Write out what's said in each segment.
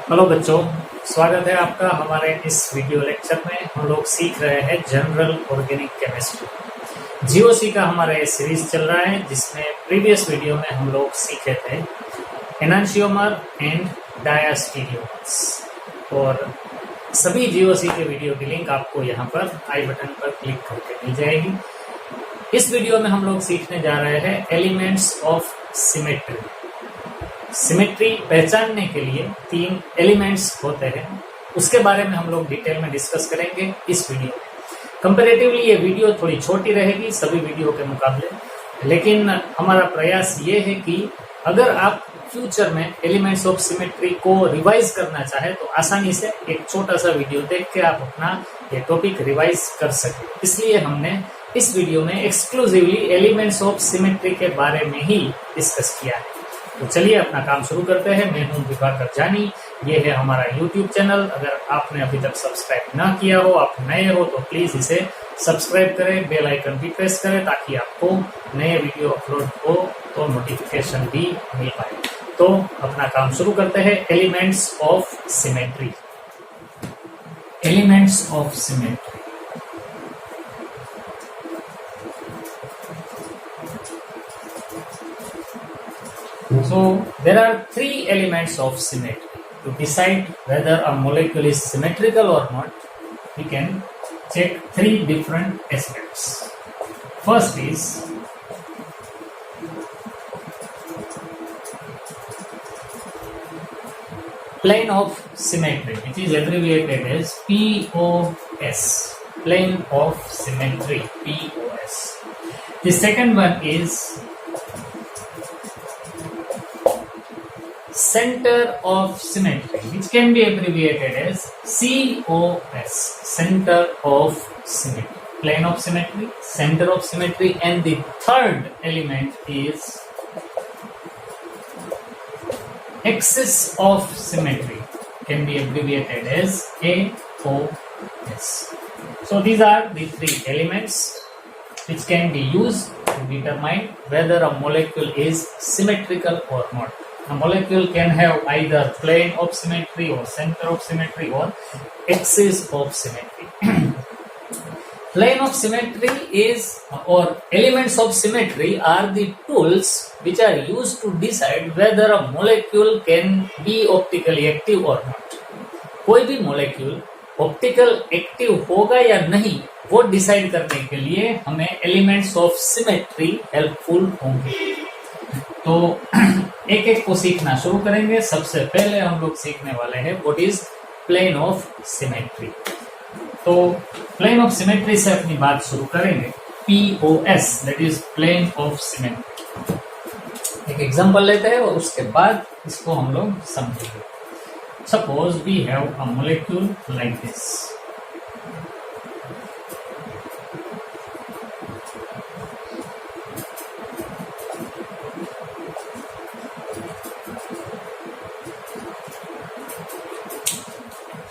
Hello बच्चों, स्वागत है आपका हमारे इस वीडियो लेक्चर में। हम लोग सीख रहे हैं जनरल ऑर्गेनिक केमिस्ट्री। जीओसी का हमारा ये सीरीज चल रहा है, जिसमें प्रीवियस वीडियो में हम लोग सीखे थे एनांशियोमर एंड डायस्टीरियोमर्स। और सभी जीओसी के वीडियो की लिंक आपको यहाँ पर आई बटन पर क्लिक करके मिल जाएगी। इस वीडियो में हम लोग सीखने जा रहे हैं एलिमेंट्स ऑफ सिमेट्री। सिमेट्री पहचानने के लिए 3 एलिमेंट्स होते हैं, उसके बारे में हम लोग डिटेल में डिस्कस करेंगे इस वीडियो में। कंपैरेटिवली ये वीडियो थोड़ी छोटी रहेगी सभी वीडियो के मुकाबले, लेकिन हमारा प्रयास ये है कि अगर आप फ्यूचर में एलिमेंट्स ऑफ सिमेट्री को रिवाइज करना चाहे तो आसानी से एक छोटा सा वीडियो देख के आप अपना ये टॉपिक रिवाइज कर सके। इसलिए हमने इस वीडियो में एक्सक्लूसिवली एलिमेंट्स ऑफ सिमेट्री के बारे में ही डिस्कस किया है। तो चलिए अपना काम शुरू करते हैं। मैं हूं दिवाकर जानी, ये है हमारा YouTube चैनल। अगर आपने अभी तक सब्सक्राइब ना किया हो, आप नए हो, तो प्लीज इसे सब्सक्राइब करें, बेल आइकन भी प्रेस करें ताकि आपको नए वीडियो अपलोड हो तो नोटिफिकेशन भी मिल पाए। तो अपना काम शुरू करते हैं। Elements of symmetry. Elements of symmetry. So there are 3 elements of symmetry. To decide whether a molecule is symmetrical or not, we can check 3 different aspects. First is plane of symmetry, which is abbreviated as POS. Plane of symmetry, POS. The second one is center of symmetry, which can be abbreviated as COS, center of symmetry. Plane of symmetry, center of symmetry, and the third element is axis of symmetry, can be abbreviated as AOS. So these are the 3 elements which can be used to determine whether a molecule is symmetrical or not. A molecule can have either plane of symmetry or center of symmetry or axis of symmetry. Plane of symmetry is, or elements of symmetry are the tools which are used to decide whether a molecule can be optically active or not. कोई भी molecule optical active होगा या नहीं, वो decide करने के लिए हमें एलिमेंट्स ऑफ सिमेट्री हेल्पफुल होंगे। तो एक एक को सीखना शुरू करेंगे। सबसे पहले हम लोग सीखने वाले हैं what is plane of symmetry. तो प्लेन ऑफ सिमेट्री से अपनी बात शुरू करेंगे। POS, that is plane of symmetry. एक एग्जांपल लेते हैं और उसके बाद इसको हम लोग समझेंगे। Suppose we have a molecule like this.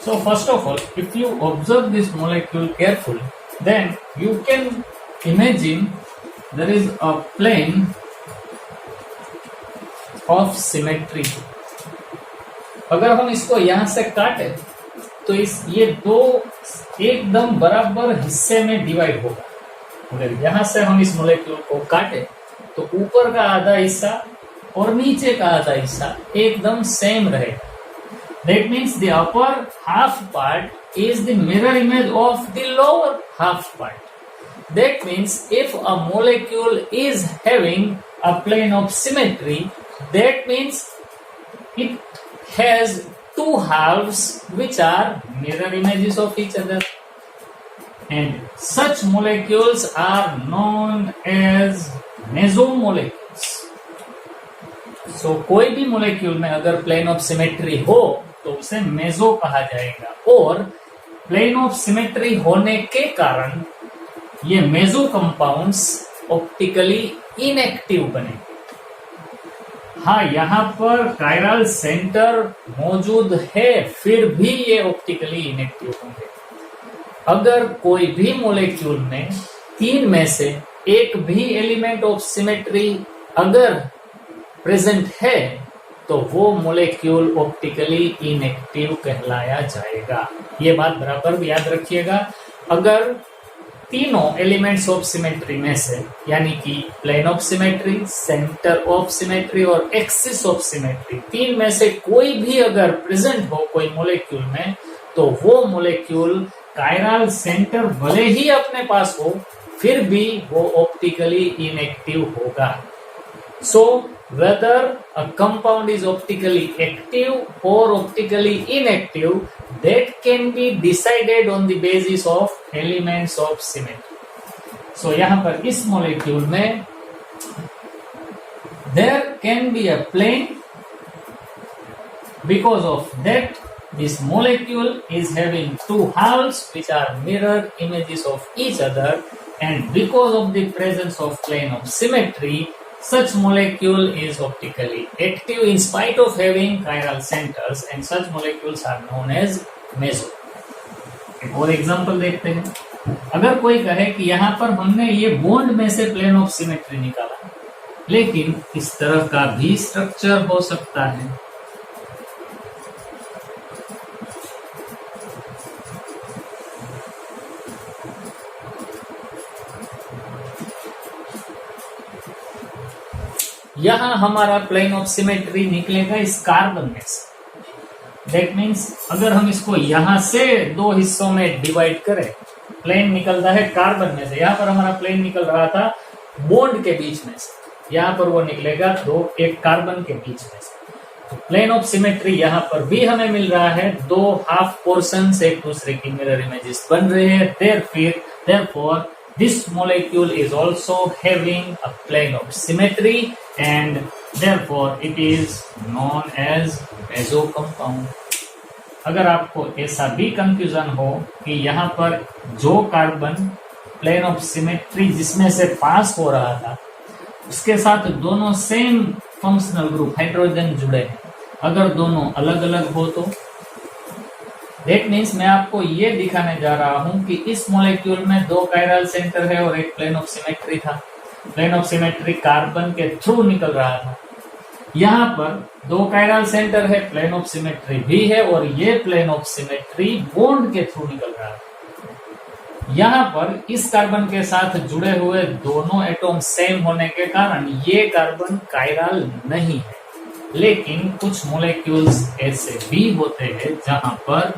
So first of all, if you observe this molecule carefully, then you can imagine there is a plane of symmetry. अगर हम इसको यहाँ से काटे तो ये 2 एकदम बराबर हिस्से में डिवाइड होगा। अगर यहाँ से हम इस मोलेक्यूल को काटे तो ऊपर का आधा हिस्सा और नीचे का आधा हिस्सा एकदम सेम रहेगा। That means the upper half part is the mirror image of the lower half part. That means if a molecule is having a plane of symmetry, that means it has 2 halves which are mirror images of each other. And such molecules are known as mesomolecules. So कोई भी molecule में अगर plane of symmetry हो तो उसे मेजो कहा जाएगा, और प्लेन ऑफ सिमेट्री होने के कारण ये मेजो कंपाउंड्स ऑप्टिकली इनएक्टिव बनेंगे। हाँ, यहाँ पर कायरल सेंटर मौजूद है, फिर भी ये ऑप्टिकली इनएक्टिव होंगे। अगर कोई भी मॉलिक्यूल में 3 में से एक भी एलिमेंट ऑफ सिमेट्री अगर प्रेजेंट है तो वो मोलेक्यूल ऑप्टिकली इनएक्टिव कहलाया जाएगा। ये बात बराबर याद रखिएगा। अगर तीनों एलिमेंट्स ऑफ सिमेट्री में से यानी कि plane of symmetry, centre of symmetry और एक्सिस ऑफ सिमेट्री, तीन में से कोई भी अगर प्रेजेंट हो कोई मोलेक्यूल में, तो वो मोलेक्यूल कायरल सेंटर भले ही अपने पास हो फिर भी वो ऑप्टिकली इनएक्टिव होगा। सो whether a compound is optically active or optically inactive, that can be decided on the basis of elements of symmetry. So यहाँ पर इस molecule में there can be a plane, because of that this molecule is having two halves which are mirror images of each other, and because of the presence of plane of symmetry, such molecule is optically active in spite of having chiral centers, and such molecules are known as meso. एक और example देखते हैं। अगर कोई कहे कि यहाँ पर हमने ये बॉन्ड में से प्लेन ऑफ सिमेट्री निकाला, लेकिन इस तरह का भी स्ट्रक्चर हो सकता है। यहां हमारा प्लेन ऑफ सिमेट्री निकलेगा इस कार्बन में से। दैट मीन्स अगर हम इसको यहां से दो हिस्सों में डिवाइड करें, प्लेन निकलता है कार्बन में से। यहां पर हमारा प्लेन निकल रहा था बॉन्ड के बीच में से, यहां पर वो निकलेगा एक कार्बन के बीच में से। तो प्लेन ऑफ सिमेट्री यहां पर भी हमें मिल रहा है, दो हाफ पोर्शंस एक दूसरे की मिरर इमेजेस बन रहे हैं। therefore this molecule is also having a plane of symmetry and therefore it is known as meso compound. अगर आपको ऐसा भी कंफ्यूजन हो कि यहाँ पर जो कार्बन प्लेन ऑफ सिमेट्री जिसमें से पास हो रहा था उसके साथ दोनों सेम फंक्शनल ग्रुप हाइड्रोजन जुड़े हैं, अगर दोनों अलग अलग हो तो दैट मीन्स मैं आपको ये दिखाने जा रहा हूं कि इस मॉलिक्यूल में दो कायरल सेंटर है और एक प्लेन ऑफ सिमेट्री था। प्लेन ऑफ सिमेट्री कार्बन के थ्रू निकल रहा था। यहाँ पर दो कायरल सेंटर है, प्लेन ऑफ सिमेट्री भी है, और ये प्लेन ऑफ सिमेट्री बॉन्ड के थ्रू निकल रहा है। यहाँ पर इस कार्बन के साथ जुड़े हुए दोनों एटॉम सेम होने के कारण ये कार्बन कायरल नहीं है, लेकिन कुछ मॉलिक्यूल्स ऐसे भी होते हैं जहां पर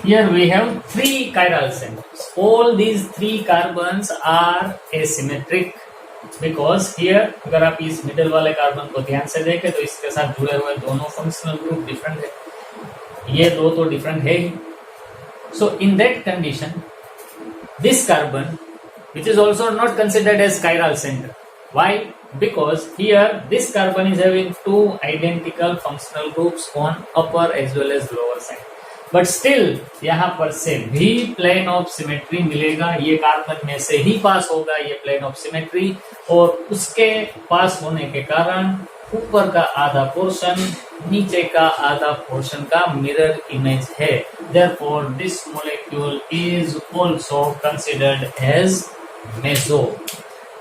here we have three chiral centers. All these three carbons are asymmetric because here अगर आप इस मिडिल वाले कार्बन को ध्यान से देखें तो इसके साथ जुड़े हुए दोनों फंक्शनल ग्रुप डिफरेंट है, ये दो तो डिफरेंट है ही। So in that condition this carbon which is also not considered as chiral center. Why? Because here this carbon is having two identical functional groups on upper as well as lower side. But still यहाँ पर से भी plane of symmetry मिलेगा, ये carbon में से ही पास होगा ये प्लेन ऑफ सिमेट्री, और उसके पास होने के कारण ऊपर का आधा पोर्शन नीचे का आधा पोर्शन का मिरर इमेज है। Therefore this molecule is also considered as meso,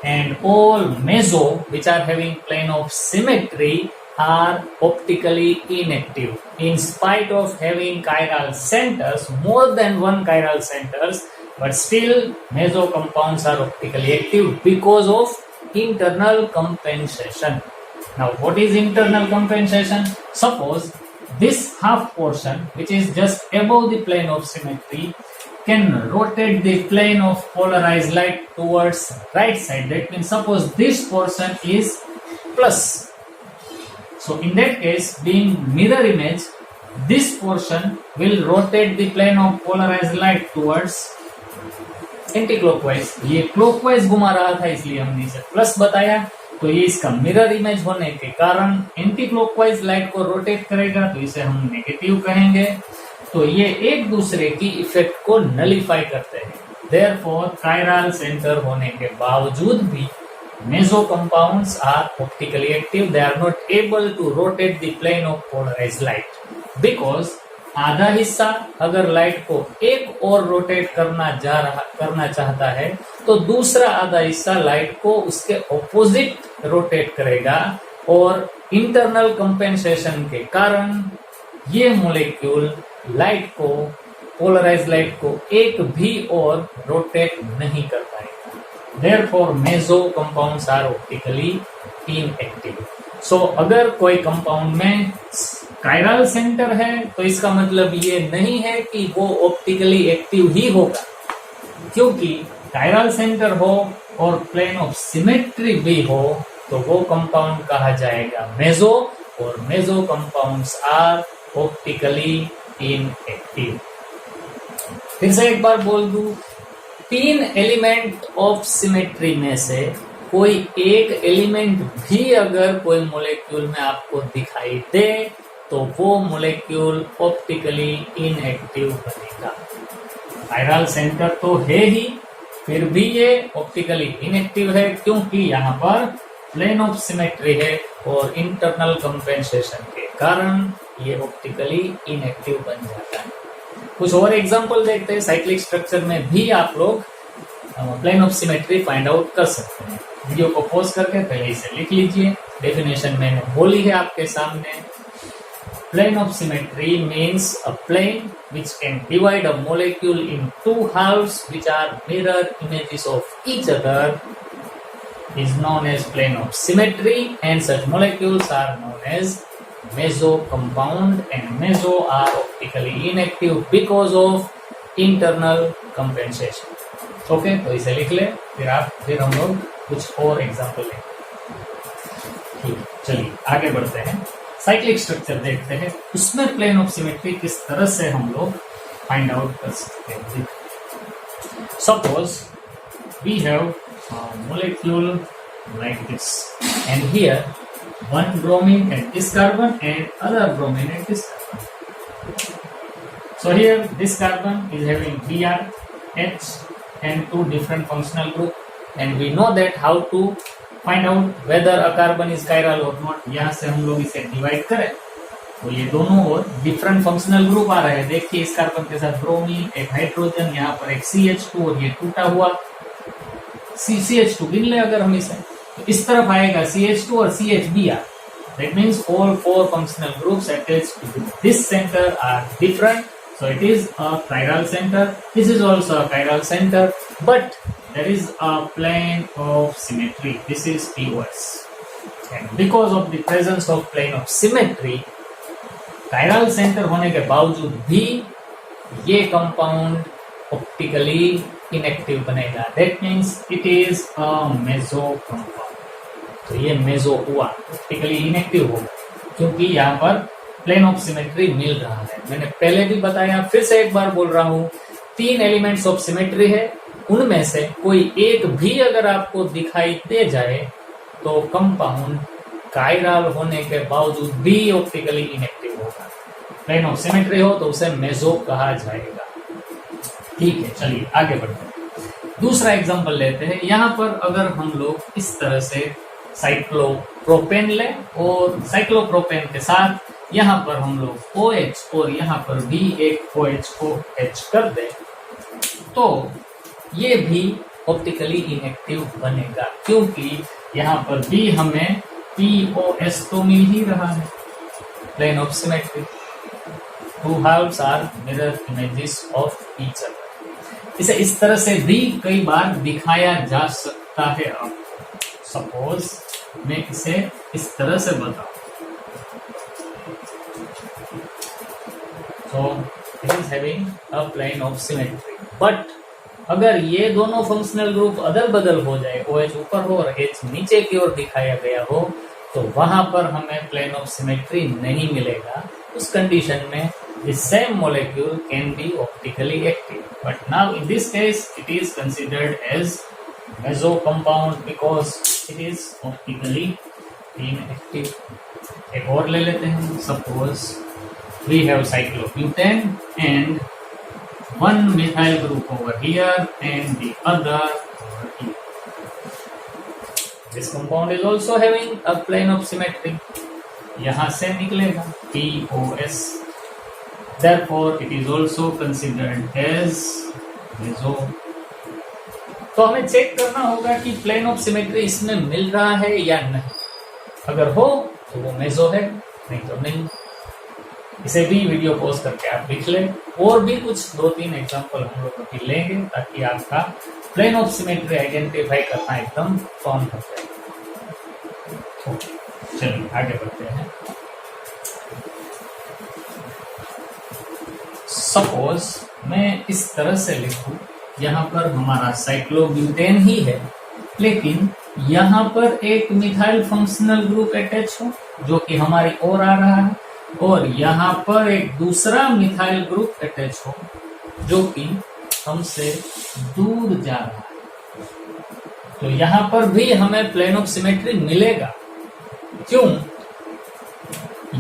and all meso which are having plane of symmetry are optically inactive in spite of having chiral centers, more than one chiral centers, but still meso compounds are optically active because of internal compensation. Now what is internal compensation? Suppose this half portion which is just above the plane of symmetry can rotate the plane of polarized light towards right side. That means suppose this portion is plus. So in that case, being mirror image, this portion will rotate the plane of polarized light towards anti-clockwise. ये clockwise घुमा रहा था इसलिए हमने इसे plus बताया। तो ये इसका मिरर इमेज होने के कारण एंटी क्लॉकवाइज लाइट को रोटेट करेगा, तो इसे हम नेगेटिव कहेंगे। तो ये एक दूसरे की इफेक्ट को नलिफाई करते हैं। देयरफॉर कायरल सेंटर होने के बावजूद भी meso compounds are optically active. They are not able to rotate the plane of polarized light because आधा हिस्सा अगर लाइट को एक और रोटेट करना चाहता है तो दूसरा आधा हिस्सा लाइट को उसके ऑपोजिट रोटेट करेगा और इंटरनल कंपेंसेशन के कारण ये मॉलिक्यूल लाइट को, पोलराइज लाइट को एक भी और रोटेट नहीं कर पाएगा। Therefore, meso compounds are optically inactive. So, अगर कोई कंपाउंड में कायरल सेंटर है तो इसका मतलब ये नहीं है कि वो ऑप्टिकली एक्टिव ही होगा, क्योंकि कायरल सेंटर हो और प्लेन ऑफ सिमेट्री भी हो तो वो कंपाउंड कहा जाएगा मेसो, और meso compounds are optically inactive. फिर से एक बार बोल दूं, 3 एलिमेंट ऑफ सिमेट्री में से कोई एक एलिमेंट भी अगर कोई मॉलिक्यूल में आपको दिखाई दे तो वो मॉलिक्यूल ऑप्टिकली इनएक्टिव बनेगा। कायरल सेंटर तो है ही, फिर भी ये ऑप्टिकली इनएक्टिव है क्योंकि यहाँ पर प्लेन ऑफ सिमेट्री है और इंटरनल कंपेंसेशन के कारण ये ऑप्टिकली इनएक्टिव बन जाता है। कुछ और एग्जांपल देखते हैं। साइक्लिक स्ट्रक्चर में भी आप लोग plane of symmetry find out कर सकते हैं। वीडियो को पॉज करके पहले इसे लिख लीजिए। डेफिनेशन मैंने बोली है आपके सामने। Plane of symmetry means a plane which can divide a molecule in 2 halves which are mirror images of each other is known as plane of symmetry, and such molecules are known as meso compound, and meso are optically inactive because of internal compensation. Okay, तो इसे लिख ले, फिर हम लोग कुछ और example लेंगे। ठीक, चलिए आगे बढ़ते हैं। साइक्लिक स्ट्रक्चर देखते हैं, उसमें प्लेन ऑफ सिमेट्री किस तरह से हम लोग फाइंड आउट कर सकते हैं। Suppose we have molecule like this, and here one bromine at this carbon and other bromine at this carbon. So here this carbon is having Br, H and 2 different functional group, and we know that how to find out whether a carbon is chiral or not। यहाँ से हम लोग इसे divide करें तो ये दोनों और डिफरेंट फंक्शनल ग्रुप आ रहे हैं। देखिए इस कार्बन के साथ ब्रोमीन, एक हाइड्रोजन, यहाँ पर एक CH2 और ये टूटा हुआ CH2 गिन ले अगर हम इसे, तो इस तरफ आएगा CH2 और CHBr। That means all 4 functional groups attached to this center are different. So it is a chiral center. This is also a chiral center, but there is a plane of symmetry. This is POS. And because of the presence of plane of symmetry, chiral center होने के बावजूद भी ये compound optically inactive बनेगा। That means it is a meso compound. तो ये meso हुआ, optically inactive होगा क्योंकि यहाँ पर प्लेन ऑफ सिमेट्री मिल रहा है। मैंने पहले भी बताया, फिर से एक बार बोल रहा हूँ, 3 एलिमेंट्स ऑफ सिमेट्री है, उनमें से कोई एक भी अगर आपको दिखाई दे जाए तो कंपाउंड कायरल होने के बावजूद भी ऑप्टिकली इनएक्टिव होगा। प्लेन ऑफ सिमेट्री हो तो उसे मेसो कहा जाएगा। ठीक है, चलिए आगे बढ़ते हैं। दूसरा एग्जांपल लेते हैं। यहाँ पर अगर हम लोग इस तरह से साइक्लोप्रोपेन लें और साइक्लोप्रोपेन के साथ यहाँ पर हम लोग OH और यहाँ पर भी एक OH को H कर दें तो ये भी ऑप्टिकली इनएक्टिव बनेगा क्योंकि यहाँ पर भी हमें POS तो मिल ही रहा है। Plane of symmetry, 2 halves are mirror images of each other। इसे इस तरह से भी कई बार दिखाया जा सकता है। सपोज मैं इसे इस तरह से बताऊं तो it is having a plane of symmetry, but अगर ये दोनों फंक्शनल ग्रुप अदल बदल हो जाए, OH ऊपर हो और H नीचे की ओर दिखाया गया हो तो वहां पर हमें प्लेन ऑफ सिमेट्री नहीं मिलेगा। उस कंडीशन में the same molecule can be optically active, but now in this case it is considered as meso compound because it is optically inactive। एक और ले लेते हैं। Suppose we have cyclobutane and one methyl group over here and the other over here। This compound is also having a plane of symmetry। यहाँ से निकलेगा POS therefore it is also considered as meso. तो हमें check करना होगा कि plane of symmetry इसमें मिल रहा है या नहीं। अगर हो तो वो मेसो है, नहीं तो नहीं। इसे भी वीडियो पॉज करके आप लिख लें। और भी कुछ 2-3 एग्जांपल हम लोग अभी लेंगे ताकि आपका प्लेन ऑफ सिमेट्री आइडेंटिफाई करना एकदम फॉर्म हो जाए। चलिए आगे बढ़ते हैं। सपोज मैं इस तरह से लिखूं, यहाँ पर हमारा साइक्लोब्यूटेन ही है, लेकिन यहाँ पर एक मिथाइल फंक्शनल ग्रुप अटैच हो जो कि हमारी ओर आ रहा है, और यहाँ पर एक दूसरा मिथाइल ग्रुप अटैच हो जो कि हमसे दूर जा रहा है। तो यहाँ पर भी हमें प्लेन ऑफ सिमेट्री मिलेगा। क्यों?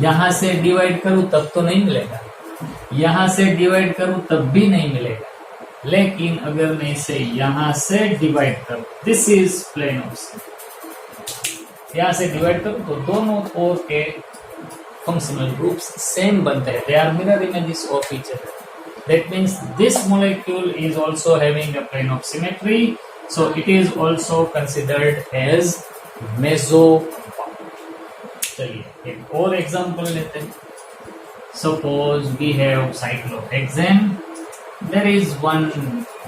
यहां से डिवाइड करूं तब तो नहीं मिलेगा, यहां से डिवाइड करूं तब भी नहीं मिलेगा, लेकिन अगर मैं इसे यहां से डिवाइड करूं, this is plane of symmetry. यहां से डिवाइड करूं तो दोनों ओर के फंक्शनल ग्रुप्स सेम बनते हैं, they are mirror images of each other. That means this molecule is also having a plane of symmetry, so it is also considered as meso compound. चलिए एक और एग्जांपल लेते हैं। Suppose we have cyclohexane. There is one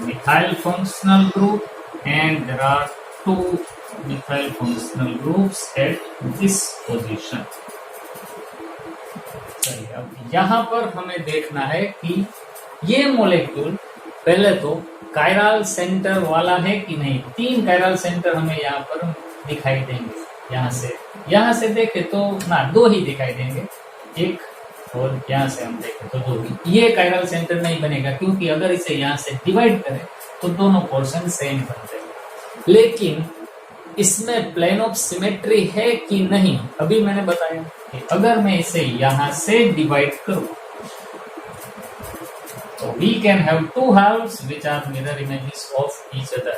methyl functional group and there are 2 methyl functional groups at this position. चलिए अब यहाँ पर हमें देखना है कि ये मोलेक्यूल पहले तो कायरल सेंटर वाला है कि नहीं। 3 कायरल सेंटर हमें यहाँ पर दिखाई देंगे। यहाँ से देखें तो ना 2 ही दिखाई देंगे, एक, और यहाँ से हम देखें तो 2 ही। ये कायरल सेंटर नहीं बनेगा क्योंकि अगर इसे यहाँ से डिवाइड करें तो दोनों पोर्शन सेम बनते हैं। लेकिन इसमें प्लेन ऑफ सिमेट्री है कि नहीं, अभी मैंने बताया कि अगर मैं इसे यहाँ से डिवाइड करूं so we can have 2 halves which are mirror images of each other,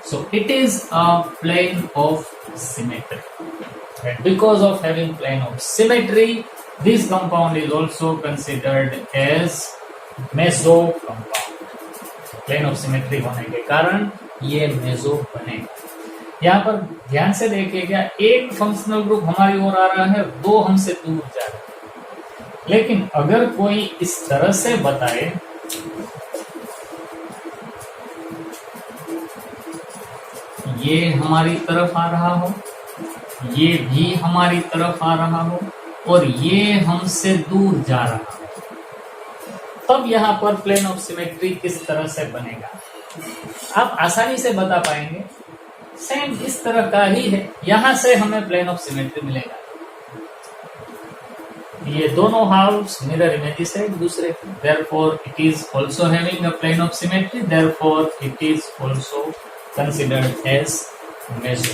so it is a plane of symmetry, and because of having plane of symmetry this compound is also considered as meso compound। plane of symmetry होने के कारण ये meso बनेगा। यहाँ पर ध्यान से देखिएगा, एक फंक्शनल ग्रुप हमारी ओर आ रहा है, 2 हमसे दूर जा रहे हैं। लेकिन अगर कोई इस तरह से बताए ये हमारी तरफ आ रहा हो, ये भी हमारी तरफ आ रहा हो, और ये हमसे दूर जा रहा हो, तब यहाँ पर प्लेन ऑफ सिमेट्री किस तरह से बनेगा आप आसानी से बता पाएंगे। सेम इस तरह का ही है, यहां से हमें प्लेन ऑफ सिमेट्री मिलेगा। ये दोनों हाउस मिरर इमेजेस है एक दूसरे के, therefore it is also having a plane of symmetry, therefore it is also considered as meso.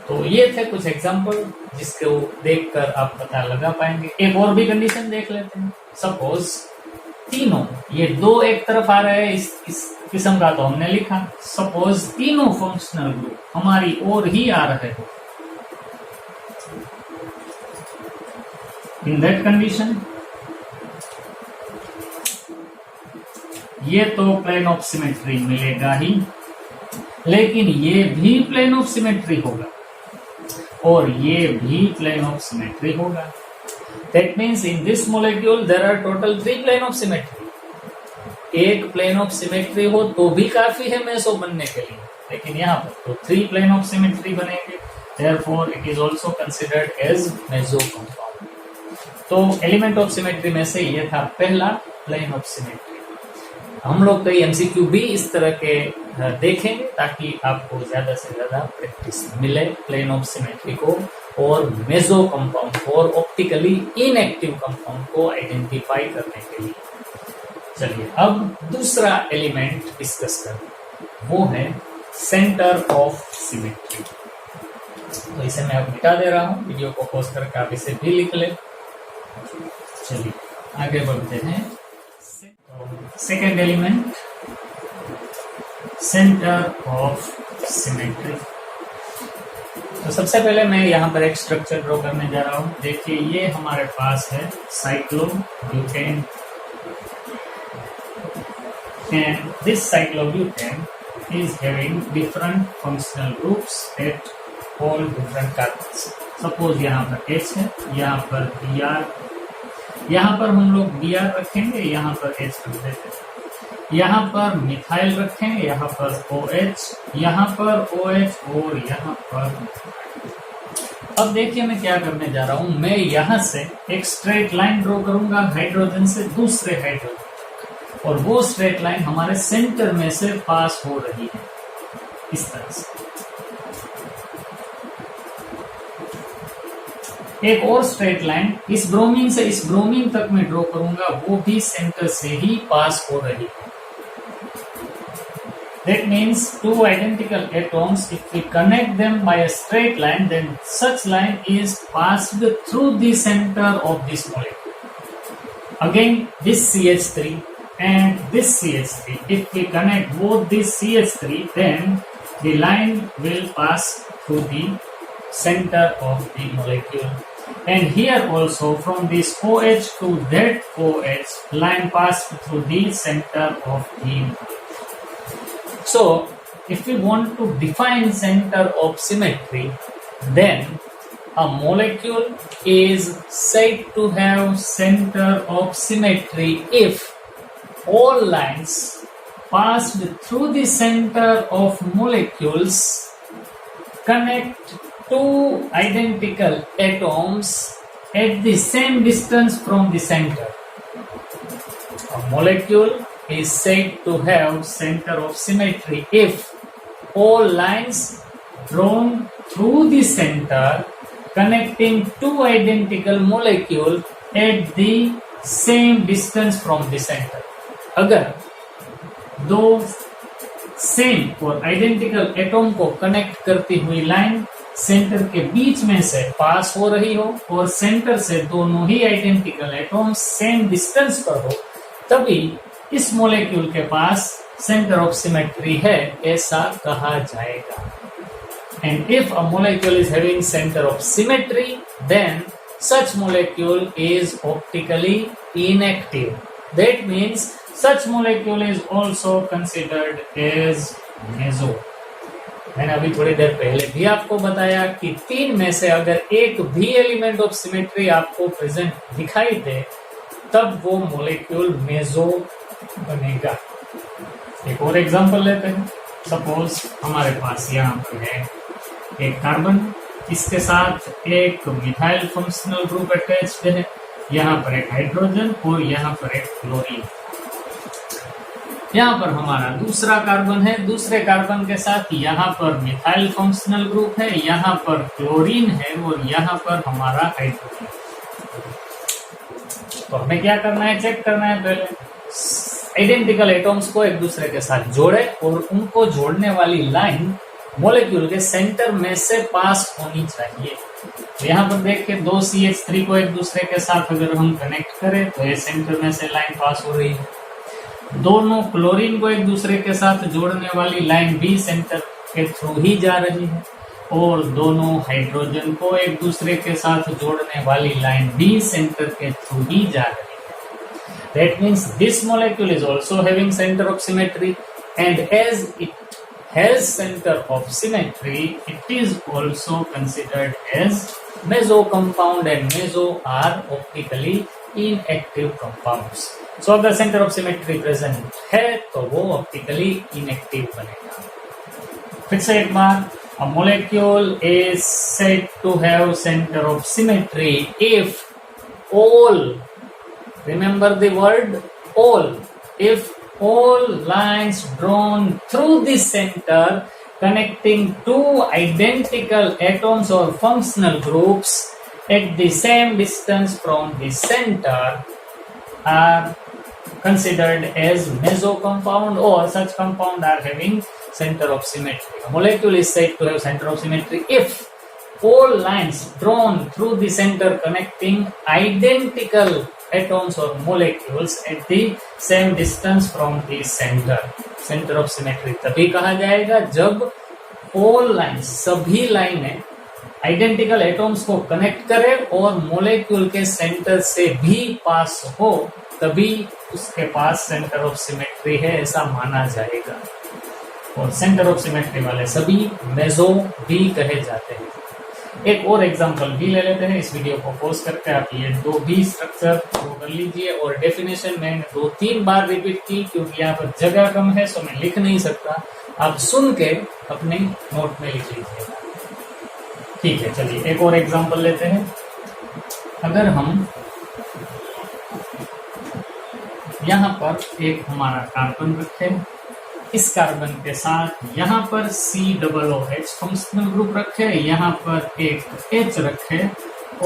तो ये थे कुछ एग्जांपल जिसको देखकर आप पता लगा पाएंगे। एक और भी कंडीशन देख लेते हैं। सपोज तीनों, ये 2 एक तरफ आ रहे हैं, इस किस्म का तो हमने लिखा। सपोज तीनों फंक्शनल ग्रुप हमारी ओर ही आ रहे हो, इन दैट कंडीशन ये तो प्लेन ऑफ सिमेट्री मिलेगा ही, लेकिन ये भी प्लेन ऑफ सिमेट्री होगा और ये भी प्लेन ऑफ सिमेट्री होगा। That means in this molecule there are total 3 plane of symmetry. एक प्लेन ऑफ सिमेट्री हो तो भी काफी है मेसो बनने के लिए, लेकिन यहाँ पर तो 3 प्लेन ऑफ सिमेट्री बनेंगे, therefore it is also considered as meso compound. तो एलिमेंट ऑफ सिमेट्री में से ये था पहला प्लेन ऑफ सिमेट्री। हम लोग कई एमसीक्यू भी इस तरह के देखेंगे ताकि आपको ज्यादा से ज्यादा प्रैक्टिस मिले प्लेन ऑफ सिमेट्री को और मेसो कंपाउंड और ऑप्टिकली इनएक्टिव कंपाउंड को आइडेंटिफाई करने के लिए। चलिए अब दूसरा एलिमेंट डिस्कस करते हैं, वो है सेंटर ऑफ सिमेट्री। तो इसे मैं अब मिटा दे रहा हूं, वीडियो को पॉज करके आप इसे भी लिख ले। चलिए आगे बढ़ते हैं। Second element, centre of symmetry. तो सबसे पहले मैं यहाँ पर एक स्ट्रक्चर ड्रॉ करने जा रहा हूँ। देखिए ये हमारे पास है cyclobutane, and this cyclobutane is having different functional groups at all different carbons. Suppose यहाँ पर H है, यहाँ पर Br, यहाँ पर हम लोग Br रखेंगे, यहाँ पर H रख देते हैं, यहाँ पर मिथाइल रखेंगे, यहाँ पर OH, यहाँ पर OH और यहाँ पर। अब देखिए मैं क्या करने जा रहा हूँ, मैं यहाँ से एक स्ट्रेट लाइन ड्रॉ करूंगा हाइड्रोजन से दूसरे हाइड्रोजन, और वो स्ट्रेट लाइन हमारे सेंटर में से पास हो रही है इस तरह से। एक और स्ट्रेट लाइन इस ब्रोमीन से इस ब्रोमीन तक मैं ड्रॉ करूंगा, वो भी सेंटर से ही पास हो रही है। That means two identical atoms, if we connect them by a straight line, then such line is passed through the center of this molecule. Again, this CH3 and this CH3, if we connect both this CH3, then the line will pass through the center of the molecule. And here also from this OH to that OH, line passed through the center of the molecule. So, if we want to define center of symmetry, then a molecule is said to have center of symmetry if all lines passed through the center of molecules connect two identical atoms at the same distance from the center. A molecule is said to have center of symmetry if all lines drawn through the center connecting two identical molecules at the same distance from the center. अगर दो same और identical atom को connect करती हुई line centre के बीच में से पास हो रही हो और सेंटर से दोनों ही आइडेंटिकल एटम सेम डिस्टेंस पर हो, तभी इस मॉलिक्यूल के पास सेंटर ऑफ सिमेट्री है, ऐसा कहा जाएगा। And if a molecule is having center of symmetry, then such molecule is optically inactive. That means such molecule is also considered as meso. मैंने अभी थोड़ी देर पहले भी आपको बताया कि तीन में से अगर एक भी एलिमेंट ऑफ सिमेट्री आपको प्रेजेंट दिखाई दे, तब वो मॉलिक्यूल मेसो बनेगा। एक और एग्जांपल लेते हैं। सपोज हमारे पास यहाँ पर है एक कार्बन, इसके साथ एक मिथाइल फंक्शनल ग्रुप अटैच्ड है, यहाँ पर एक हाइड्रोजन और यहाँ पर एक क्लोरीन। यहाँ पर हमारा दूसरा कार्बन है, दूसरे कार्बन के साथ यहाँ पर मिथाइल फंक्शनल ग्रुप है, यहाँ पर क्लोरीन है और यहाँ पर हमारा हाइड्रोजन। तो हमें क्या करना है, चेक करना है पहले आइडेंटिकल एटम्स को एक दूसरे के साथ जोड़े और उनको जोड़ने वाली लाइन मॉलिक्यूल के सेंटर में से पास होनी चाहिए। तो यहाँ पर देखिए दो CH3 को एक दूसरे के साथ अगर हम कनेक्ट करें तो ये सेंटर में से लाइन पास हो रही है। दोनों क्लोरीन को एक दूसरे के साथ जोड़ने वाली लाइन भी सेंटर के थ्रू ही जा रही है और दोनों हाइड्रोजन को एक दूसरे के साथ जोड़ने वाली लाइन भी सेंटर के थ्रू ही जा रही है। That means this molecule is also having center of symmetry, and as it has center of symmetry, it is also considered as meso compound, and meso are optically inactive compounds. So अगर center of symmetry present है तो वो optically inactive बनेगा। फिर से एक बार, a molecule is said to have center of symmetry if all, remember the word all, if all lines drawn through the center connecting two identical atoms or functional groups at the same distance from the center are considered as meso compound, or such compound are having center of symmetry. A molecule is said to have center of symmetry if all lines drawn through the center connecting identical atoms or molecules at the same distance from the center. Center of symmetry तभी कहा जाएगा जब all lines, सभी लाइनें identical atoms को connect करे और molecule के सेंटर से भी पास हो, तभी उसके पास सेंटर ऑफ सिमेट्री है ऐसा माना जाएगा। और सेंटर ऑफ सिमेट्री वाले सभी मेसो भी कहे जाते हैं। एक और एग्जांपल भी ले लेते हैं। इस वीडियो को पॉज करके आप ये दो भी स्ट्रक्चर को कर लीजिए। और डेफिनेशन मैंने 2-3 बार रिपीट की क्योंकि यहाँ पर जगह कम है, सो मैं लिख नहीं सकता। आप सुन के अपने नोट में लिख लीजिएगा। ठीक है, चलिए एक और एग्जांपल लेते हैं। अगर हम यहाँ पर एक हमारा कार्बन रखें, इस कार्बन के साथ यहाँ पर COOH फंक्शनल ग्रुप रखे, यहाँ पर एक H रखे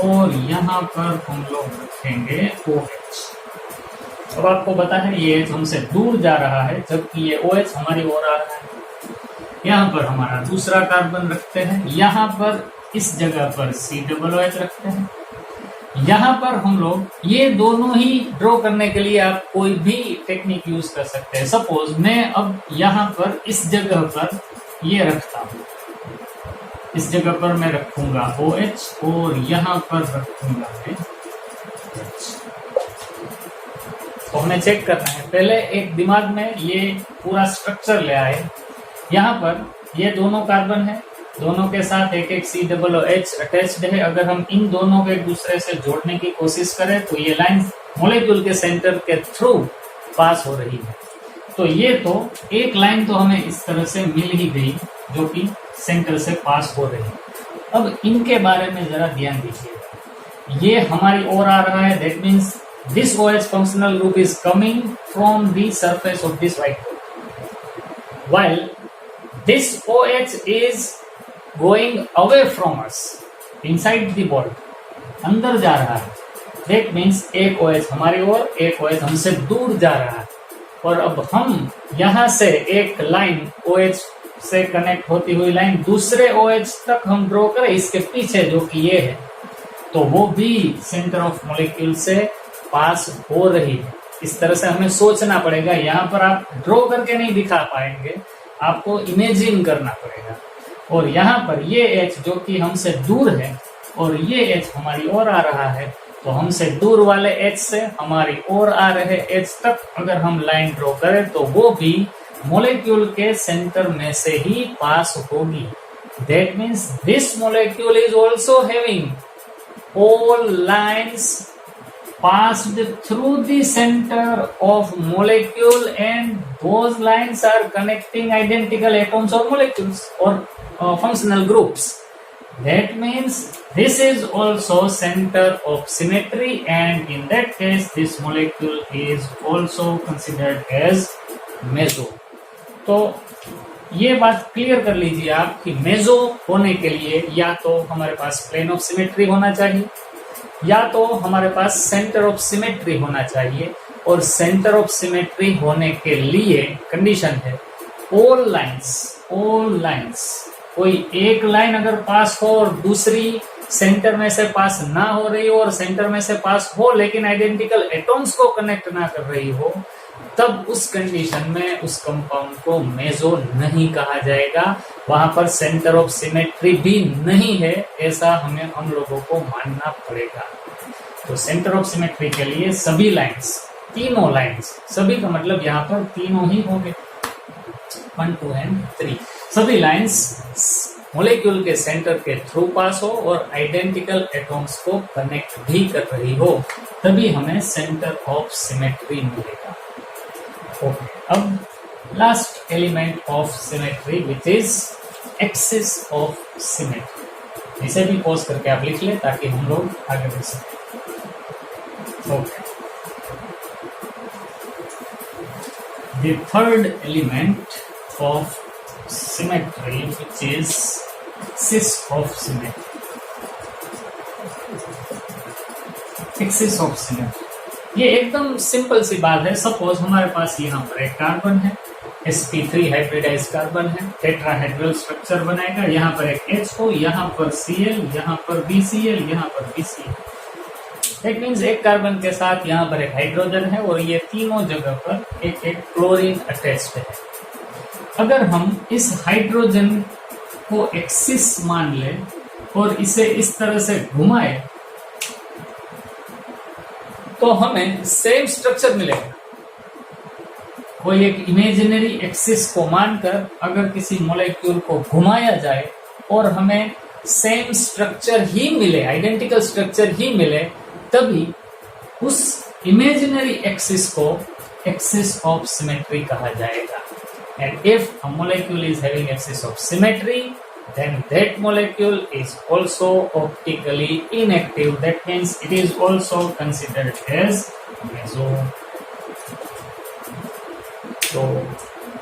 और यहाँ पर हम लोग रखेंगे OH। अब आपको पता है ये H हमसे दूर जा रहा है जबकि ये OH हमारी ओर आ रहा है। यहाँ पर हमारा दूसरा कार्बन रखते हैं, यहाँ पर इस जगह पर COOH रखते हैं। यहाँ पर हम लोग ये दोनों ही ड्रॉ करने के लिए आप कोई भी टेक्निक यूज कर सकते हैं। सपोज मैं अब यहाँ पर इस जगह पर ये रखता हूँ, इस जगह पर मैं रखूंगा OH और यहाँ पर रखूंगा मैं H। तो हमें चेक करना है, पहले एक दिमाग में ये पूरा स्ट्रक्चर ले आए। यहाँ पर ये दोनों कार्बन है, दोनों के साथ एक एक COOH अटैच्ड है। अगर हम इन दोनों को एक दूसरे से जोड़ने की कोशिश करें तो ये लाइन मॉलिक्यूल के सेंटर के थ्रू पास हो रही है। तो ये तो एक लाइन तो हमें इस तरह से मिल ही गई जो कि सेंटर से पास हो रही है। अब इनके बारे में जरा ध्यान दीजिएगा, ये हमारी ओर आ रहा है, that means this OH functional group is coming from the surface of this white board, while this OH is going away from us inside the ball, अंदर जा रहा है। That means एक OH हमारी ओर, एक OH हमसे दूर जा रहा है। और अब हम यहाँ से एक लाइन OH से कनेक्ट होती हुई लाइन दूसरे OH तक हम ड्रॉ करें इसके पीछे जो कि ये है, तो वो भी सेंटर ऑफ मॉलिक्यूल से पास हो रही है। इस तरह से हमें सोचना पड़ेगा। यहाँ पर आप ड्रॉ करके नहीं दिखा पाएंगे, आपको इमेजिन करना पड़ेगा। और यहाँ पर ये H जो कि हमसे दूर है और ये H हमारी ओर आ रहा है, तो हमसे दूर वाले H से हमारी ओर आ रहे H तक अगर हम लाइन ड्रॉ करें तो वो भी मॉलिक्यूल के सेंटर में से ही पास होगी। That means this molecule is also having all lines passed through the center of molecule and those lines are connecting identical atoms or molecules or functional groups. That means this is also center of symmetry and in that case this molecule is also considered as meso. तो ये बात clear कर लीजिए आप कि meso होने के लिए या तो हमारे पास प्लेन ऑफ सिमेट्री होना चाहिए या तो हमारे पास सेंटर ऑफ सिमेट्री होना चाहिए। और सेंटर ऑफ सिमेट्री होने के लिए कंडीशन है ऑल लाइंस, कोई एक लाइन अगर पास हो और दूसरी सेंटर में से पास ना हो रही हो और सेंटर में से पास हो लेकिन आइडेंटिकल एटॉम्स को कनेक्ट ना कर रही हो, तब उस कंडीशन में उस कंपाउंड को मेसो नहीं कहा जाएगा। वहां पर सेंटर ऑफ सिमेट्री भी नहीं है, ऐसा हमें हम लोगों को मानना पड़ेगा। तो सेंटर ऑफ सिमेट्री के लिए सभी लाइंस, तीनों लाइंस, सभी का मतलब यहाँ पर तीनों ही होंगे, 1, 2 and 3, सभी लाइंस मॉलिक्यूल के सेंटर के थ्रू पास हो और आइडेंटिकल एटॉम्स को कनेक्ट भी कर रही हो, तभी हमें सेंटर ऑफ सिमेट्री मिलेगा। ओके, अब last element of symmetry which is axis of symmetry. इसे भी पॉज करके आप लिख लें ताकि हम लोग आगे बढ़ सकें। Okay, the third element of symmetry which is axis of symmetry. Axis of symmetry ये एकदम सिंपल सी बात है। सपोज हमारे पास यहाँ पर एक कार्बन है, sp3 हाइब्रिडाइज कार्बन है, टेट्राहेड्रल स्ट्रक्चर बनाएगा। यहाँ पर एक H हो, यहाँ पर Cl, यहाँ पर BCl, यहाँ पर BCl। दैट मीन्स एक कार्बन के साथ यहाँ पर एक हाइड्रोजन है और ये तीनों जगह पर एक एक क्लोरीन अटैच्ड है। अगर हम इस हाइड्रोजन को एक्सिस मान लें और इसे इस तरह से घुमाए तो हमें सेम स्ट्रक्चर मिलेगा। कोई एक इमेजिनरी एक्सिस को मानकर अगर किसी मॉलिक्यूल को घुमाया जाए और हमें सेम स्ट्रक्चर ही मिले, आइडेंटिकल स्ट्रक्चर ही मिले, तभी उस इमेजिनरी एक्सिस को एक्सिस ऑफ सिमेट्री कहा जाएगा। And if a molecule is having axis of symmetry, then that molecule is also optically inactive. That means it is also considered as meso. तो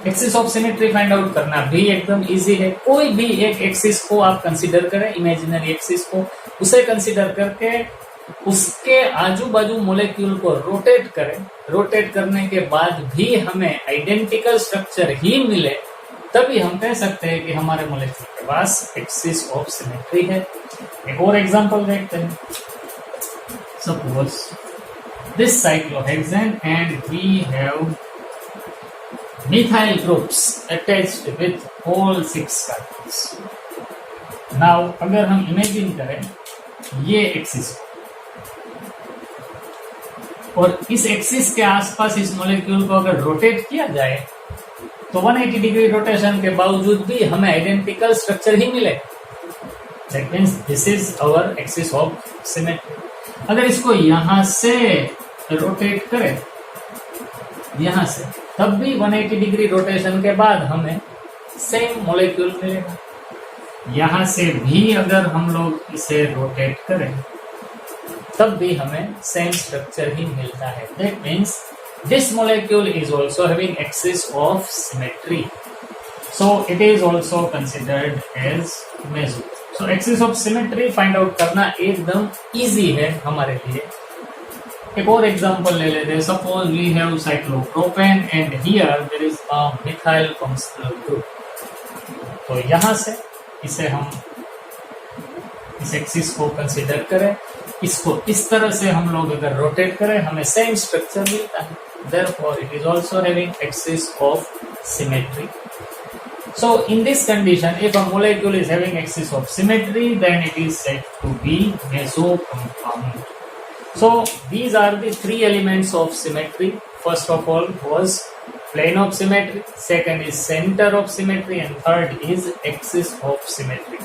axis of symmetry find out करना भी एकदम easy है। कोई भी एक एक्सिस को आप कंसीडर करें, इमेजिनरी एक्सिस को, उसे कंसीडर करके उसके आजू बाजू मॉलिक्यूल को रोटेट करें। रोटेट करने के बाद भी हमें आइडेंटिकल स्ट्रक्चर ही मिले, तभी हम कह सकते हैं कि हमारे मॉलिक्यूल के पास एक्सिस ऑफ सिमेट्री है। एक और एग्जांपल देखते हैं। Suppose this cyclohexane and we have methyl groups attached with all 6 carbons. Now अगर हम इमेजिन करें ये एक्सिस और इस एक्सिस के आसपास इस मॉलिक्यूल को अगर रोटेट किया जाए तो 180 डिग्री रोटेशन के बावजूद भी हमें आइडेंटिकल स्ट्रक्चर ही मिले। That means this is our axis of symmetry. अगर इसको यहां से रोटेट करें, यहां से, तब भी 180 डिग्री रोटेशन के बाद हमें सेम मॉलिक्यूल मिलेगा। यहां से भी अगर हम लोग इसे रोटेट करें तब भी हमें सेम स्ट्रक्चर ही मिलता है। That means this molecule is also having axis of symmetry, so it is also considered as meso. So axis of symmetry find out करना एकदम easy है हमारे लिए। एक और एग्जांपल ले लेते हैं। Suppose we have cyclopropane and here there is a methyl functional group. तो यहाँ से इसे हम इस एक्सिस को कंसीडर करें, इसको इस तरह से हम लोग अगर रोटेट करें हमें सेम स्ट्रक्चर मिलता है। Therefore, it is also having axis of symmetry. So, in this condition, if a molecule is having axis of symmetry, then it is said to be meso compound. So, these are the 3 elements of symmetry. First of all was plane of symmetry, second is center of symmetry, and third is axis of symmetry.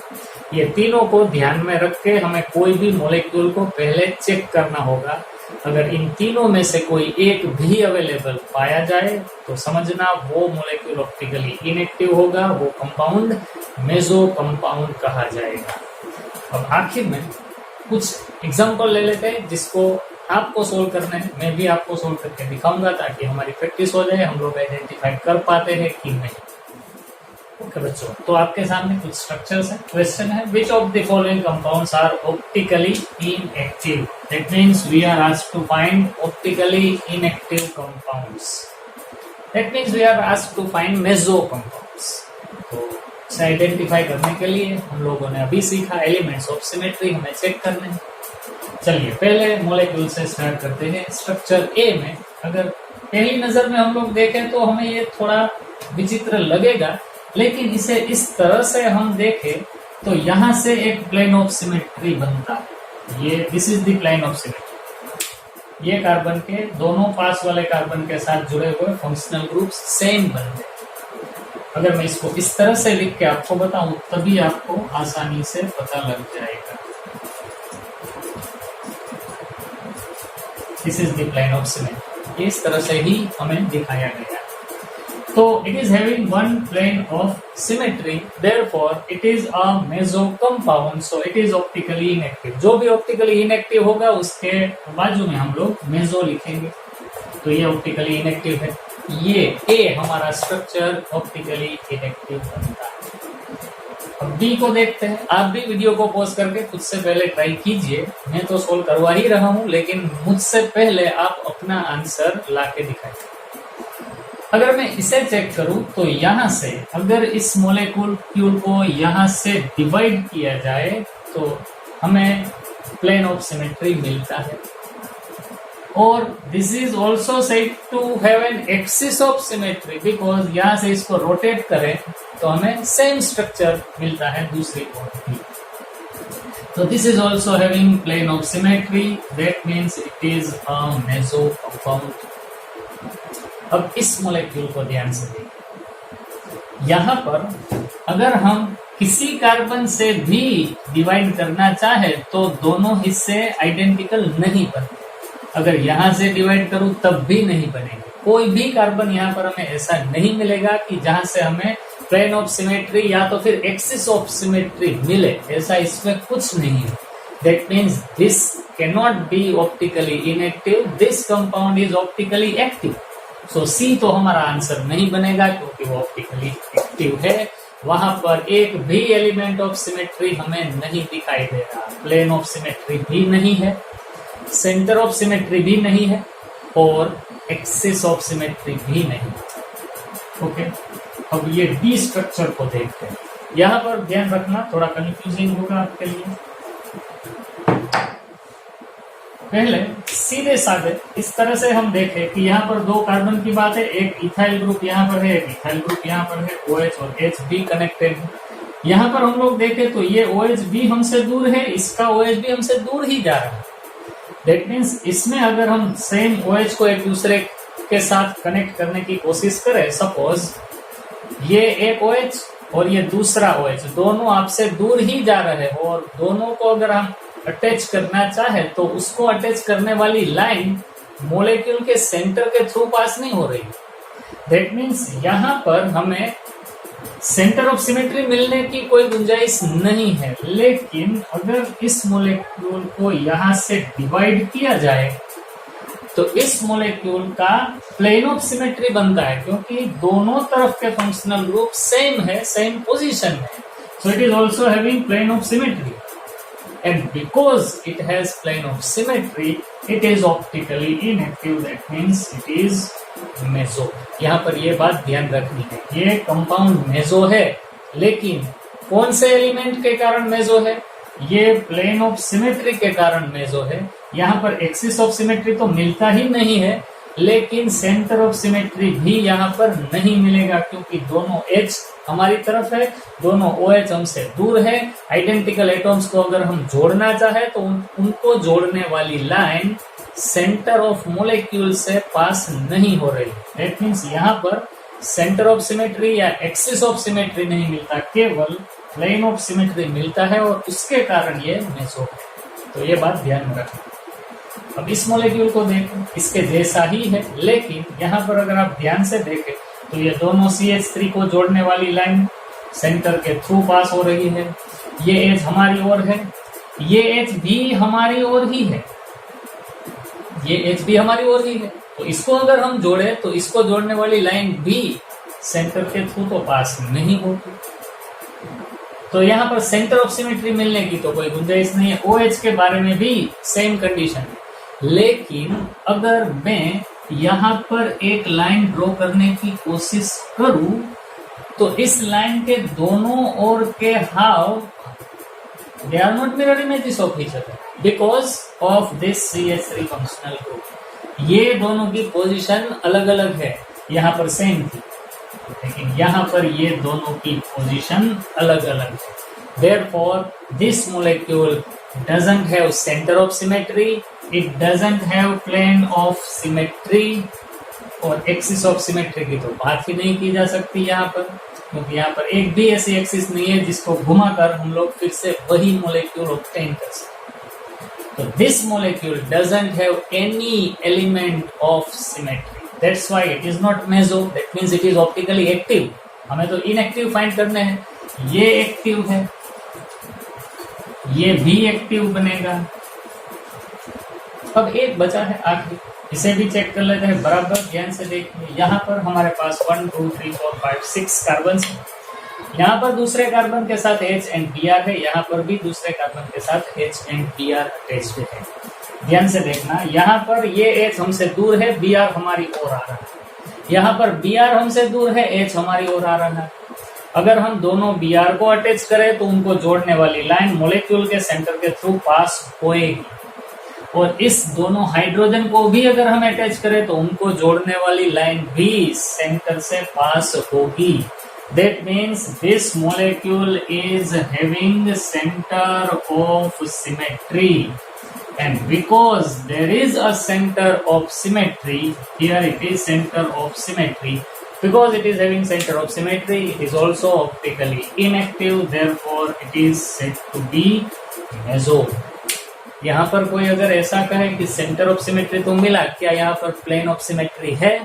ये तीनों को ध्यान में रख के हमें कोई भी मॉलिक्यूल को पहले चेक करना होगा। अगर इन तीनों में से कोई एक भी अवेलेबल पाया जाए तो समझना वो मॉलिक्यूल ऑप्टिकली इनएक्टिव होगा, वो कंपाउंड मेसो कंपाउंड कहा जाएगा। अब आखिर में कुछ एग्जांपल ले लेते हैं जिसको आपको सोल्व करना है। मैं भी आपको सोल्व करके दिखाऊंगा ताकि हमारी प्रैक्टिस हो जाए, हम लोग आइडेंटिफाई कर पाते हैं कि नहीं। ओके बच्चों, तो आपके सामने कुछ स्ट्रक्चर्स हैं। क्वेश्चन है which of the following compounds are optically inactive. That means we are asked to find optically inactive compounds. That means we are asked to find meso compounds. तो इसे आइडेंटिफाई करने के लिए हम लोगों ने अभी सीखा एलिमेंट्स ऑफ सिमेट्री हमें चेक करने हैं। चलिए पहले मॉलिक्यूल से स्टार्ट करते हैं। स्ट्रक्चर ए में अगर पहली नजर में हम लोग देखें तो हमें ये थोड़ा विचित्र लगेगा, लेकिन इसे इस तरह से हम देखें तो यहाँ से एक प्लेन ऑफ सिमेट्री बनता है। ये this is the plane of symmetry. ये कार्बन के दोनों पास वाले कार्बन के साथ जुड़े हुए फंक्शनल ग्रुप्स सेम बनते हैं। अगर मैं इसको इस तरह से लिख के आपको बताऊं तभी आपको आसानी से पता लग जाएगा। This is the plane of symmetry. इस तरह से ही हमें दिखाया गया। तो it is having one plane of symmetry, therefore it is a meso compound, so it is optically inactive. जो भी optically inactive होगा उसके बाजू में हम लोग meso लिखेंगे। तो ये optically inactive है। ये A हमारा स्ट्रक्चर optically inactive बनता है। अब B को देखते हैं। आप भी वीडियो को पॉज करके खुद से पहले ट्राई कीजिए। मैं तो सोल्व करवा ही रहा हूँ, लेकिन मुझसे पहले आप अपना आंसर लाके दिखाइए। अगर मैं इसे चेक करूं तो यहां से अगर इस मॉलिक्यूल को यहां से डिवाइड किया जाए तो हमें प्लेन ऑफ सिमेट्री मिलता है। और this is also said to have an axis of symmetry because यहां से इसको रोटेट करें तो हमें सेम स्ट्रक्चर मिलता है दूसरी ओर भी। So this is also having plane of symmetry. That means it is a meso compound. अब इस मोलेक्यूल को ध्यान से देखिए। यहाँ पर अगर हम किसी कार्बन से भी डिवाइड करना चाहे तो दोनों हिस्से आइडेंटिकल नहीं बनते। अगर यहाँ से डिवाइड करूं तब भी नहीं बनेंगे। कोई भी कार्बन यहाँ पर हमें ऐसा नहीं मिलेगा कि जहां से हमें प्लेन ऑफ सिमेट्री या तो फिर एक्सिस ऑफ सिमेट्री मिले, ऐसा इसमें कुछ नहीं है। That means this can not be optically inactive, this compound is optically active. So see तो हमारा आंसर नहीं बनेगा क्योंकि वो ऑप्टिकली एक्टिव है। वहां पर एक भी एलिमेंट ऑफ सिमेट्री हमें नहीं दिखाई दे रहा। प्लेन ऑफ सिमेट्री भी नहीं है, सेंटर ऑफ सिमेट्री भी नहीं है और एक्सिस ऑफ सिमेट्री भी नहीं। ओके, अब ये डी स्ट्रक्चर को देखते हैं। यहां पर ध्यान रखना, थोड़ा कंफ्यूजिंग होगा आपके लिए। पहले सीधे साधे इस तरह से हम देखें कि यहाँ पर दो कार्बन की बात है, एक इथाइल ग्रुप यहाँ पर है, एक इथाइल ग्रुप यहाँ पर है, OH और H भी कनेक्टेड है। यहाँ पर हम लोग देखें तो ये OH भी हमसे दूर है, इसका OH भी हमसे दूर ही जा रहा है। दैट मीन्स इसमें अगर हम सेम OH को एक दूसरे के साथ कनेक्ट करने की कोशिश करें, सपोज ये एक OH और ये दूसरा OH, दोनों आपसे दूर ही जा रहे हैं और दोनों को अगर हम अटैच करना चाहे तो उसको अटैच करने वाली लाइन मोलेक्यूल के सेंटर के थ्रू पास नहीं हो रही। दैट मीन्स यहाँ पर हमें सेंटर ऑफ सिमेट्री मिलने की कोई गुंजाइश नहीं है। लेकिन अगर इस मोलेक्यूल को यहाँ से डिवाइड किया जाए तो इस मोलेक्यूल का प्लेन ऑफ सिमेट्री बनता है क्योंकि दोनों तरफ के फंक्शनल ग्रुप सेम है, सेम पोजीशन है। So it is also having plane of symmetry and because it has plane of symmetry it is optically inactive, that means it is meso। यहाँ पर ये बात ध्यान रखनी है, ये कंपाउंड मेसो है। लेकिन कौन से एलिमेंट के कारण मेसो है? ये प्लेन ऑफ सिमेट्री के कारण मेसो है। यहाँ पर एक्सिस ऑफ सिमेट्री तो मिलता ही नहीं है, लेकिन सेंटर ऑफ सिमेट्री भी यहाँ पर नहीं मिलेगा क्योंकि दोनों H हमारी तरफ है, दोनों OH हमसे दूर है। आइडेंटिकल एटॉम्स को अगर हम जोड़ना चाहे तो उनको जोड़ने वाली लाइन सेंटर ऑफ मोलेक्यूल से पास नहीं हो रही। दैट मीन्स यहाँ पर सेंटर ऑफ सिमेट्री या एक्सिस ऑफ सिमेट्री नहीं मिलता, केवल प्लेन ऑफ सिमेट्री मिलता है और उसके कारण ये मेसो है। तो ये बात ध्यान में रखना। अब इस मॉलिक्यूल को देखें, इसके जैसा ही है, लेकिन यहाँ पर अगर आप ध्यान से देखें तो ये दोनों CH3 को जोड़ने वाली लाइन सेंटर के थ्रू पास हो रही है। ये H हमारी ओर है, ये H भी हमारी ओर ही है, ये H भी हमारी ओर ही है। तो इसको अगर हम जोड़े तो इसको जोड़ने वाली लाइन भी सेंटर के थ्रू तो पास नहीं होगी। तो यहाँ पर सेंटर ऑफ सिमेट्री मिलने की तो कोई गुंजाइश नहीं है। OH के बारे में भी सेम कंडीशन है। लेकिन अगर मैं यहाँ पर एक लाइन ड्रॉ करने की कोशिश करूं तो इस लाइन के दोनों ओर के हाव they are not mirror images of each other because of this CH3 functional group. ये दोनों की पोजीशन अलग अलग है, यहाँ पर सेम थी लेकिन यहाँ पर ये दोनों की पोजीशन अलग अलग है। Therefore, this molecule doesn't have center of symmetry, it doesn't have plane of symmetry और एक्सिस ऑफ सिमेट्री की तो बात ही नहीं की जा सकती यहाँ पर, क्योंकि यहाँ पर एक भी ऐसी एक्सिस नहीं है जिसको घुमाकर हम लोग फिर से वही मोलेक्यूल ऑब्टेन कर सकें। तो this molecule doesn't have any element of symmetry, that's why it is not meso, that means it is optically active. हमें तो इनएक्टिव फाइंड करने हैं। ये एक्टिव है, ये भी एक्टिव बनेगा। अब एक बचा है आखिरी, इसे भी चेक कर लेते हैं बराबर ध्यान से देखिए। यहाँ पर हमारे पास 1 2 3 4 5 6 कार्बन है। यहाँ पर दूसरे कार्बन के साथ H एंड Br है, यहाँ पर भी दूसरे कार्बन के साथ H एंड Br अटैच्ड है। ध्यान से देखना, यहाँ पर ये H हमसे दूर है, Br हमारी ओर आ रहा है। यहाँ पर Br हमसे दूर है, H हमारी ओर आ रहा है। अगर हम दोनों Br को अटैच करें तो उनको जोड़ने वाली लाइन मॉलिक्यूल के सेंटर के थ्रू पास होएगी और इस दोनों हाइड्रोजन को भी अगर हम अटैच करें तो उनको जोड़ने वाली लाइन भी सेंटर से पास होगी। That means this molecule is having center of symmetry, and because there is a center of symmetry, here it is center of symmetry. Because it is having center of symmetry, it is also optically inactive, therefore it is said to be meso. यहाँ पर कोई अगर ऐसा कहे कि centre of symmetry तो मिला, क्या यहाँ पर प्लेन ऑफ सिमेट्री है?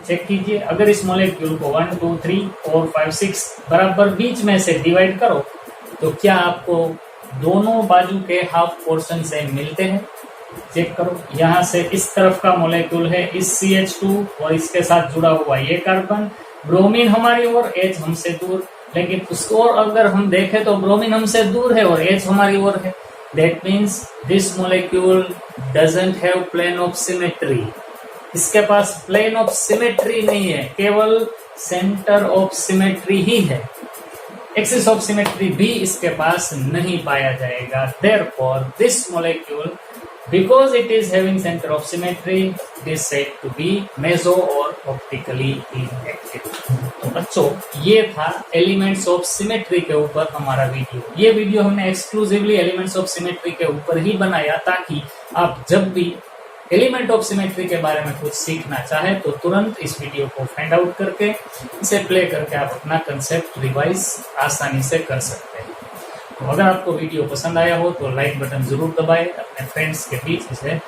चेक कीजिए। अगर इस मॉलिक्यूल को 1 2 3 4 5 6 बराबर बीच में से डिवाइड करो तो क्या आपको दोनों बाजू के हाफ पोर्शन से मिलते हैं? चेक करो। यहाँ से इस तरफ का मॉलिक्यूल है इस CH2 और इसके साथ जुड़ा हुआ ये कार्बन, ब्रोमीन हमारी ओर, H हमसे दूर। लेकिन उसको अगर हम देखें तो ब्रोमीन हमसे दूर है और H हमारी ओर है। That means this molecule doesn't have plane of symmetry. इसके पास प्लेन ऑफ सिमेट्री नहीं है, केवल सेंटर ऑफ सिमेट्री ही है। एक्सिस ऑफ सिमेट्री भी इसके पास नहीं पाया जाएगा। Therefore, this molecule, because it is having center of symmetry, it is said to be meso or optically inactive. तो बच्चों, ये था एलिमेंट्स ऑफ सिमेट्री के ऊपर हमारा वीडियो। ये वीडियो हमने एक्सक्लूसिवली एलिमेंट्स ऑफ सिमेट्री के ऊपर ही बनाया ताकि आप जब भी एलिमेंट ऑफ सिमेट्री के बारे में कुछ सीखना चाहे तो तुरंत इस वीडियो को फाइंड आउट करके इसे प्ले करके आप अपना कंसेप्ट रिवाइज आसानी से कर सकते हैं। तो अगर आपको वीडियो पसंद आया हो तो लाइक बटन जरूर दबाएं, अपने फ्रेंड्स के बीच इसे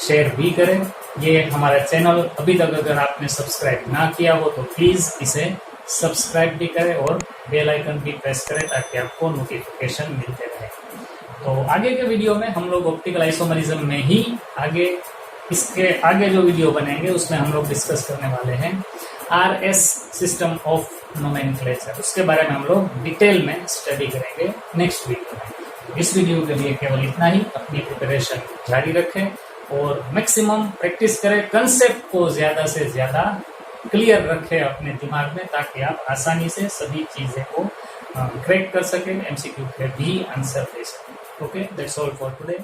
शेयर भी करें। ये हमारा चैनल अभी तक अगर आपने सब्सक्राइब ना किया हो तो प्लीज़ इसे सब्सक्राइब भी करें और बेल आइकन भी प्रेस करें ताकि आपको नोटिफिकेशन मिलते रहे। तो आगे के वीडियो में हम लोग ऑप्टिकल आइसोमरिज्म में ही इसके आगे जो वीडियो बनेंगे उसमें हम लोग डिस्कस करने वाले हैं RS सिस्टम ऑफ नोमेनक्लेचर। उसके बारे में हम लोग डिटेल में स्टडी करेंगे नेक्स्ट वीडियो में। इस वीडियो के लिए केवल इतना ही। अपनी प्रिपरेशन जारी रखें और मैक्सिमम प्रैक्टिस करें, कंसेप्ट को ज़्यादा से ज़्यादा क्लियर रखें अपने दिमाग में ताकि आप आसानी से सभी चीज़ें को क्रैक कर सकें, MCQ के भी आंसर दे सकें। Okay, that's all for today.